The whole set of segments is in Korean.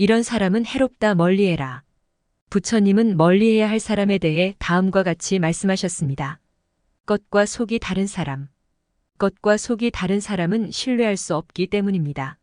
이런 사람은 해롭다 멀리해라. 부처님은 멀리해야 할 사람에 대해 다음과 같이 말씀하셨습니다. 겉과 속이 다른 사람. 겉과 속이 다른 사람은 신뢰할 수 없기 때문입니다.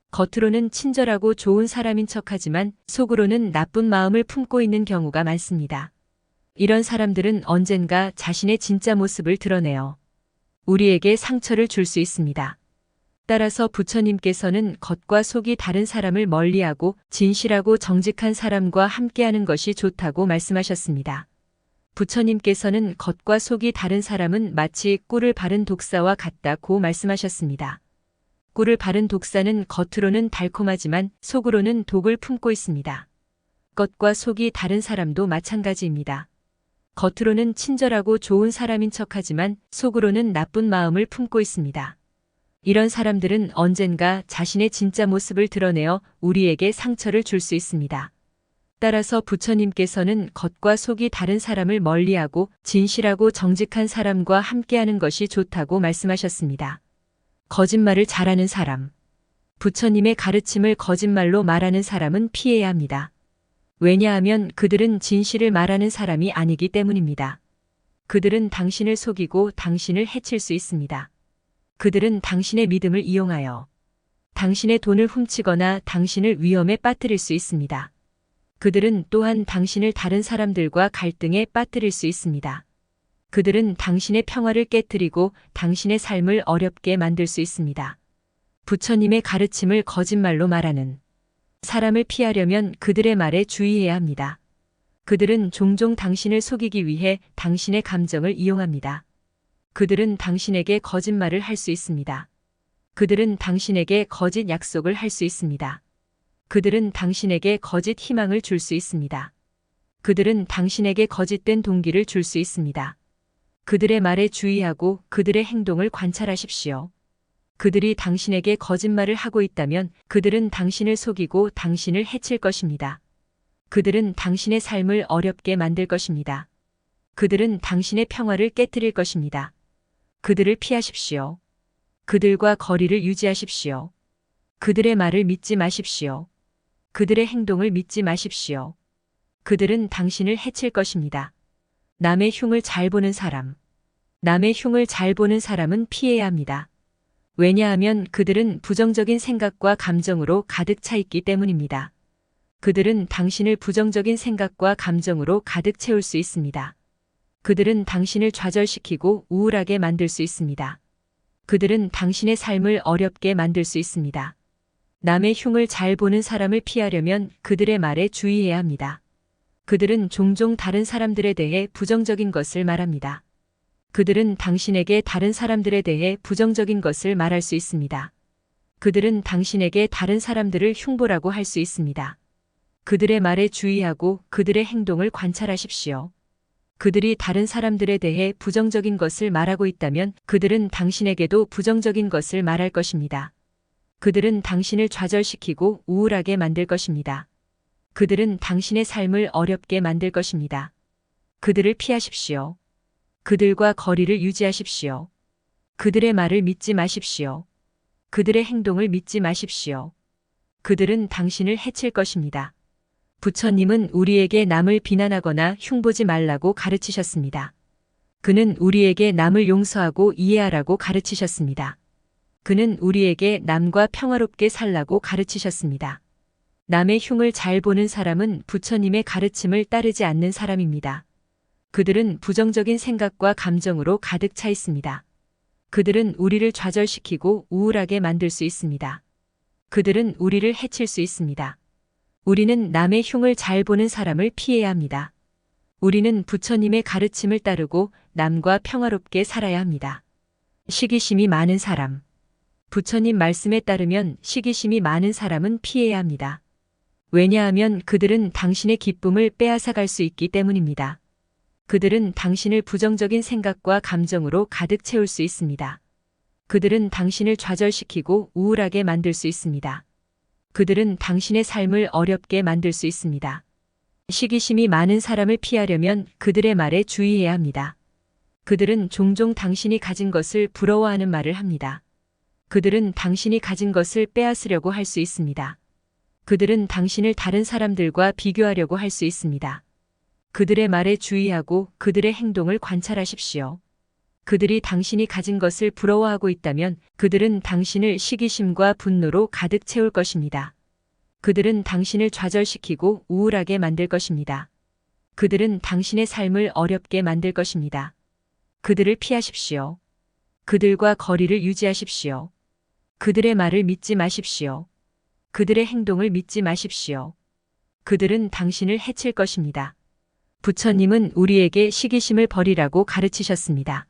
겉으로는 친절하고 좋은 사람인 척하지만 속으로는 나쁜 마음을 품고 있는 경우가 많습니다. 이런 사람들은 언젠가 자신의 진짜 모습을 드러내어 우리에게 상처를 줄 수 있습니다. 따라서 부처님께서는 겉과 속이 다른 사람을 멀리하고 진실하고 정직한 사람과 함께하는 것이 좋다고 말씀하셨습니다. 부처님께서는 겉과 속이 다른 사람은 마치 꿀을 바른 독사와 같다고 말씀하셨습니다. 꿀을 바른 독사는 겉으로는 달콤하지만 속으로는 독을 품고 있습니다. 겉과 속이 다른 사람도 마찬가지입니다. 겉으로는 친절하고 좋은 사람인 척하지만 속으로는 나쁜 마음을 품고 있습니다. 이런 사람들은 언젠가 자신의 진짜 모습을 드러내어 우리에게 상처를 줄 수 있습니다. 따라서 부처님께서는 겉과 속이 다른 사람을 멀리하고 진실하고 정직한 사람과 함께하는 것이 좋다고 말씀하셨습니다. 거짓말을 잘하는 사람. 부처님의 가르침을 거짓말로 말하는 사람은 피해야 합니다. 왜냐하면 그들은 진실을 말하는 사람이 아니기 때문입니다. 그들은 당신을 속이고 당신을 해칠 수 있습니다. 그들은 당신의 믿음을 이용하여 당신의 돈을 훔치거나 당신을 위험에 빠뜨릴 수 있습니다. 그들은 또한 당신을 다른 사람들과 갈등에 빠뜨릴 수 있습니다. 그들은 당신의 평화를 깨뜨리고 당신의 삶을 어렵게 만들 수 있습니다. 부처님의 가르침을 거짓말로 말하는 사람을 피하려면 그들의 말에 주의해야 합니다. 그들은 종종 당신을 속이기 위해 당신의 감정을 이용합니다. 그들은 당신에게 거짓말을 할 수 있습니다. 그들은 당신에게 거짓 약속을 할 수 있습니다. 그들은 당신에게 거짓 희망을 줄 수 있습니다. 그들은 당신에게 거짓된 동기를 줄 수 있습니다. 그들의 말에 주의하고 그들의 행동을 관찰하십시오. 그들이 당신에게 거짓말을 하고 있다면 그들은 당신을 속이고 당신을 해칠 것입니다. 그들은 당신의 삶을 어렵게 만들 것입니다. 그들은 당신의 평화를 깨뜨릴 것입니다. 그들을 피하십시오. 그들과 거리를 유지하십시오. 그들의 말을 믿지 마십시오. 그들의 행동을 믿지 마십시오. 그들은 당신을 해칠 것입니다. 남의 흉을 잘 보는 사람. 남의 흉을 잘 보는 사람은 피해야 합니다. 왜냐하면 그들은 부정적인 생각과 감정으로 가득 차 있기 때문입니다. 그들은 당신을 부정적인 생각과 감정으로 가득 채울 수 있습니다. 그들은 당신을 좌절시키고 우울하게 만들 수 있습니다. 그들은 당신의 삶을 어렵게 만들 수 있습니다. 남의 흉을 잘 보는 사람을 피하려면 그들의 말에 주의해야 합니다. 그들은 종종 다른 사람들에 대해 부정적인 것을 말합니다. 그들은 당신에게 다른 사람들에 대해 부정적인 것을 말할 수 있습니다. 그들은 당신에게 다른 사람들을 흉보라고 할 수 있습니다. 그들의 말에 주의하고 그들의 행동을 관찰하십시오. 그들이 다른 사람들에 대해 부정적인 것을 말하고 있다면 그들은 당신에게도 부정적인 것을 말할 것입니다. 그들은 당신을 좌절시키고 우울하게 만들 것입니다. 그들은 당신의 삶을 어렵게 만들 것입니다. 그들을 피하십시오. 그들과 거리를 유지하십시오. 그들의 말을 믿지 마십시오. 그들의 행동을 믿지 마십시오. 그들은 당신을 해칠 것입니다. 부처님은 우리에게 남을 비난하거나 흉보지 말라고 가르치셨습니다. 그는 우리에게 남을 용서하고 이해하라고 가르치셨습니다. 그는 우리에게 남과 평화롭게 살라고 가르치셨습니다. 남의 흉을 잘 보는 사람은 부처님의 가르침을 따르지 않는 사람입니다. 그들은 부정적인 생각과 감정으로 가득 차 있습니다. 그들은 우리를 좌절시키고 우울하게 만들 수 있습니다. 그들은 우리를 해칠 수 있습니다. 우리는 남의 흉을 잘 보는 사람을 피해야 합니다. 우리는 부처님의 가르침을 따르고 남과 평화롭게 살아야 합니다. 시기심이 많은 사람. 부처님 말씀에 따르면 시기심이 많은 사람은 피해야 합니다. 왜냐하면 그들은 당신의 기쁨을 빼앗아 갈 수 있기 때문입니다. 그들은 당신을 부정적인 생각과 감정으로 가득 채울 수 있습니다. 그들은 당신을 좌절시키고 우울하게 만들 수 있습니다. 그들은 당신의 삶을 어렵게 만들 수 있습니다. 시기심이 많은 사람을 피하려면 그들의 말에 주의해야 합니다. 그들은 종종 당신이 가진 것을 부러워하는 말을 합니다. 그들은 당신이 가진 것을 빼앗으려고 할 수 있습니다. 그들은 당신을 다른 사람들과 비교하려고 할 수 있습니다. 그들의 말에 주의하고 그들의 행동을 관찰하십시오. 그들이 당신이 가진 것을 부러워하고 있다면 그들은 당신을 시기심과 분노로 가득 채울 것입니다. 그들은 당신을 좌절시키고 우울하게 만들 것입니다. 그들은 당신의 삶을 어렵게 만들 것입니다. 그들을 피하십시오. 그들과 거리를 유지하십시오. 그들의 말을 믿지 마십시오. 그들의 행동을 믿지 마십시오. 그들은 당신을 해칠 것입니다. 부처님은 우리에게 시기심을 버리라고 가르치셨습니다.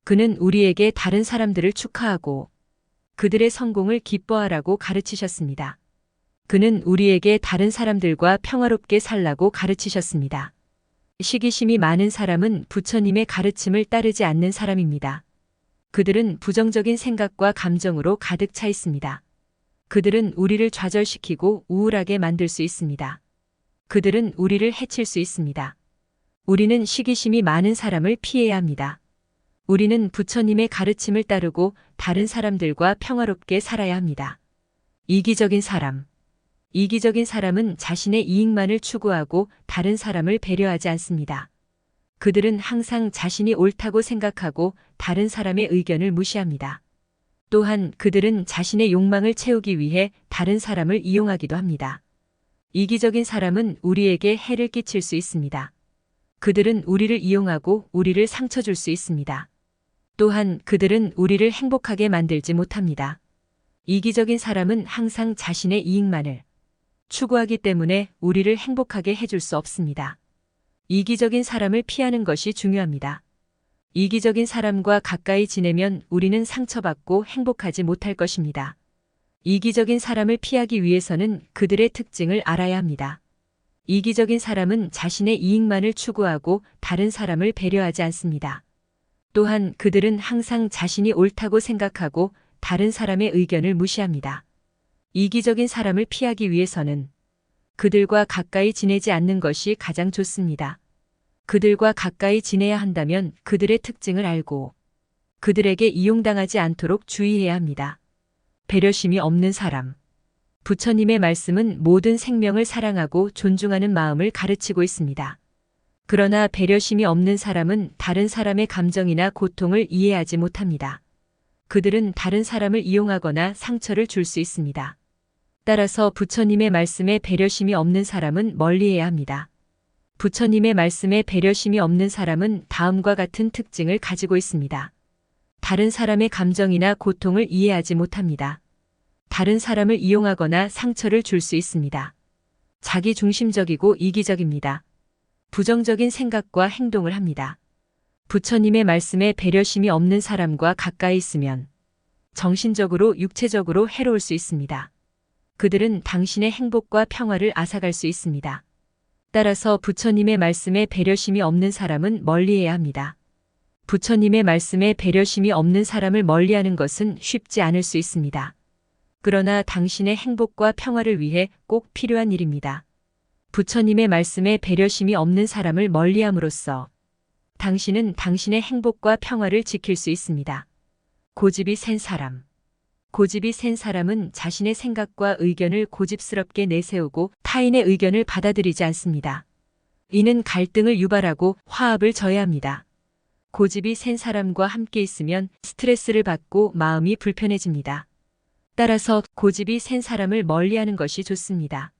그는 우리에게 다른 사람들을 축하하고 그들의 성공을 기뻐하라고 가르치셨습니다. 그는 우리에게 다른 사람들과 평화롭게 살라고 가르치셨습니다. 시기심이 많은 사람은 부처님의 가르침을 따르지 않는 사람입니다. 그들은 부정적인 생각과 감정으로 가득 차 있습니다. 그들은 우리를 좌절시키고 우울하게 만들 수 있습니다. 그들은 우리를 해칠 수 있습니다. 우리는 시기심이 많은 사람을 피해야 합니다. 우리는 부처님의 가르침을 따르고 다른 사람들과 평화롭게 살아야 합니다. 이기적인 사람. 이기적인 사람은 자신의 이익만을 추구하고 다른 사람을 배려하지 않습니다. 그들은 항상 자신이 옳다고 생각하고 다른 사람의 의견을 무시합니다. 또한 그들은 자신의 욕망을 채우기 위해 다른 사람을 이용하기도 합니다. 이기적인 사람은 우리에게 해를 끼칠 수 있습니다. 그들은 우리를 이용하고 우리를 상처 줄 수 있습니다. 또한 그들은 우리를 행복하게 만들지 못합니다. 이기적인 사람은 항상 자신의 이익만을 추구하기 때문에 우리를 행복하게 해줄 수 없습니다. 이기적인 사람을 피하는 것이 중요합니다. 이기적인 사람과 가까이 지내면 우리는 상처받고 행복하지 못할 것입니다. 이기적인 사람을 피하기 위해서는 그들의 특징을 알아야 합니다. 이기적인 사람은 자신의 이익만을 추구하고 다른 사람을 배려하지 않습니다. 또한 그들은 항상 자신이 옳다고 생각하고 다른 사람의 의견을 무시합니다. 이기적인 사람을 피하기 위해서는 그들과 가까이 지내지 않는 것이 가장 좋습니다. 그들과 가까이 지내야 한다면 그들의 특징을 알고 그들에게 이용당하지 않도록 주의해야 합니다. 배려심이 없는 사람. 부처님의 말씀은 모든 생명을 사랑하고 존중하는 마음을 가르치고 있습니다. 그러나 배려심이 없는 사람은 다른 사람의 감정이나 고통을 이해하지 못합니다. 그들은 다른 사람을 이용하거나 상처를 줄 수 있습니다. 따라서 부처님의 말씀에 배려심이 없는 사람은 멀리해야 합니다. 부처님의 말씀에 배려심이 없는 사람은 다음과 같은 특징을 가지고 있습니다. 다른 사람의 감정이나 고통을 이해하지 못합니다. 다른 사람을 이용하거나 상처를 줄 수 있습니다. 자기중심적이고 이기적입니다. 부정적인 생각과 행동을 합니다. 부처님의 말씀에 배려심이 없는 사람과 가까이 있으면 정신적으로 육체적으로 해로울 수 있습니다. 그들은 당신의 행복과 평화를 앗아갈 수 있습니다. 따라서 부처님의 말씀에 배려심이 없는 사람은 멀리해야 합니다. 부처님의 말씀에 배려심이 없는 사람을 멀리하는 것은 쉽지 않을 수 있습니다. 그러나 당신의 행복과 평화를 위해 꼭 필요한 일입니다. 부처님의 말씀에 배려심이 없는 사람을 멀리함으로써 당신은 당신의 행복과 평화를 지킬 수 있습니다. 고집이 센 사람. 고집이 센 사람은 자신의 생각과 의견을 고집스럽게 내세우고 타인의 의견을 받아들이지 않습니다. 이는 갈등을 유발하고 화합을 저해합니다. 고집이 센 사람과 함께 있으면 스트레스를 받고 마음이 불편해집니다. 따라서 고집이 센 사람을 멀리하는 것이 좋습니다.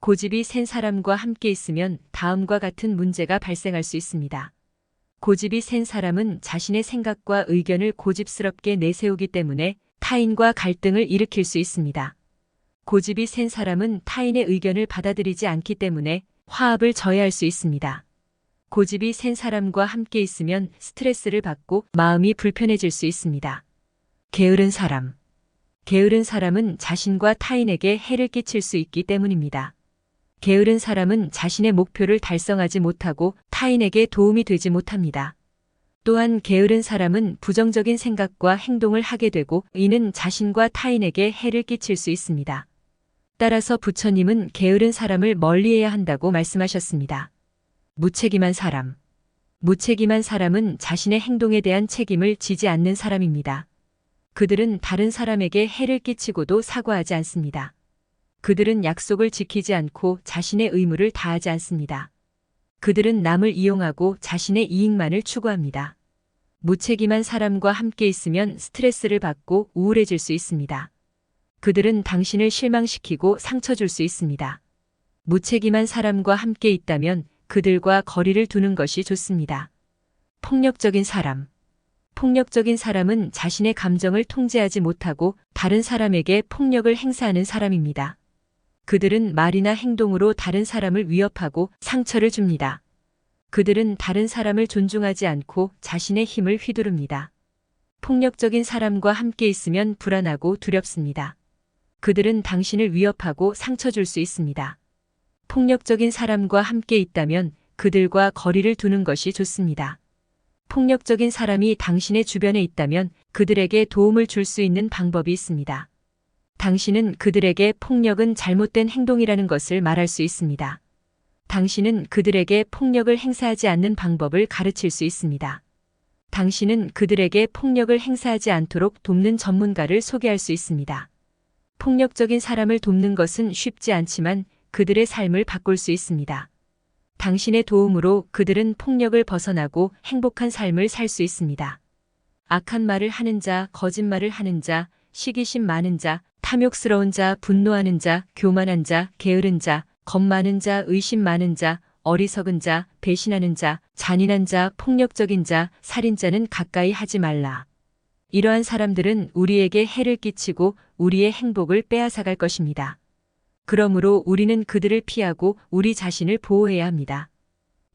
고집이 센 사람과 함께 있으면 다음과 같은 문제가 발생할 수 있습니다. 고집이 센 사람은 자신의 생각과 의견을 고집스럽게 내세우기 때문에 타인과 갈등을 일으킬 수 있습니다. 고집이 센 사람은 타인의 의견을 받아들이지 않기 때문에 화합을 저해할 수 있습니다. 고집이 센 사람과 함께 있으면 스트레스를 받고 마음이 불편해질 수 있습니다. 게으른 사람. 게으른 사람은 자신과 타인에게 해를 끼칠 수 있기 때문입니다. 게으른 사람은 자신의 목표를 달성하지 못하고 타인에게 도움이 되지 못합니다. 또한 게으른 사람은 부정적인 생각과 행동을 하게 되고 이는 자신과 타인에게 해를 끼칠 수 있습니다. 따라서 부처님은 게으른 사람을 멀리해야 한다고 말씀하셨습니다. 무책임한 사람. 무책임한 사람은 자신의 행동에 대한 책임을 지지 않는 사람입니다. 그들은 다른 사람에게 해를 끼치고도 사과하지 않습니다. 그들은 약속을 지키지 않고 자신의 의무를 다하지 않습니다. 그들은 남을 이용하고 자신의 이익만을 추구합니다. 무책임한 사람과 함께 있으면 스트레스를 받고 우울해질 수 있습니다. 그들은 당신을 실망시키고 상처 줄 수 있습니다. 무책임한 사람과 함께 있다면 그들과 거리를 두는 것이 좋습니다. 폭력적인 사람. 폭력적인 사람은 자신의 감정을 통제하지 못하고 다른 사람에게 폭력을 행사하는 사람입니다. 그들은 말이나 행동으로 다른 사람을 위협하고 상처를 줍니다. 그들은 다른 사람을 존중하지 않고 자신의 힘을 휘두릅니다. 폭력적인 사람과 함께 있으면 불안하고 두렵습니다. 그들은 당신을 위협하고 상처 줄 수 있습니다. 폭력적인 사람과 함께 있다면 그들과 거리를 두는 것이 좋습니다. 폭력적인 사람이 당신의 주변에 있다면 그들에게 도움을 줄 수 있는 방법이 있습니다. 당신은 그들에게 폭력은 잘못된 행동이라는 것을 말할 수 있습니다. 당신은 그들에게 폭력을 행사하지 않는 방법을 가르칠 수 있습니다. 당신은 그들에게 폭력을 행사하지 않도록 돕는 전문가를 소개할 수 있습니다. 폭력적인 사람을 돕는 것은 쉽지 않지만 그들의 삶을 바꿀 수 있습니다. 당신의 도움으로 그들은 폭력을 벗어나고 행복한 삶을 살 수 있습니다. 악한 말을 하는 자, 거짓말을 하는 자, 시기심 많은 자, 탐욕스러운 자, 분노하는 자, 교만한 자, 게으른 자, 겁 많은 자, 의심 많은 자, 어리석은 자, 배신하는 자, 잔인한 자, 폭력적인 자, 살인자는 가까이 하지 말라. 이러한 사람들은 우리에게 해를 끼치고 우리의 행복을 빼앗아갈 것입니다. 그러므로 우리는 그들을 피하고 우리 자신을 보호해야 합니다.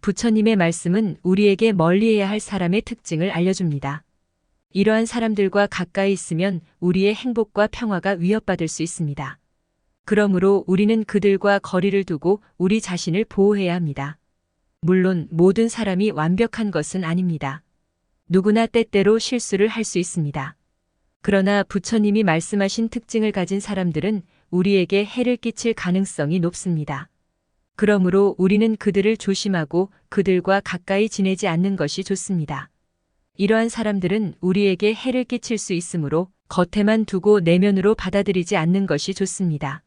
부처님의 말씀은 우리에게 멀리해야 할 사람의 특징을 알려줍니다. 이러한 사람들과 가까이 있으면 우리의 행복과 평화가 위협받을 수 있습니다. 그러므로 우리는 그들과 거리를 두고 우리 자신을 보호해야 합니다. 물론 모든 사람이 완벽한 것은 아닙니다. 누구나 때때로 실수를 할 수 있습니다. 그러나 부처님이 말씀하신 특징을 가진 사람들은 우리에게 해를 끼칠 가능성이 높습니다. 그러므로 우리는 그들을 조심하고 그들과 가까이 지내지 않는 것이 좋습니다. 이러한 사람들은 우리에게 해를 끼칠 수 있으므로 겉에만 두고 내면으로 받아들이지 않는 것이 좋습니다.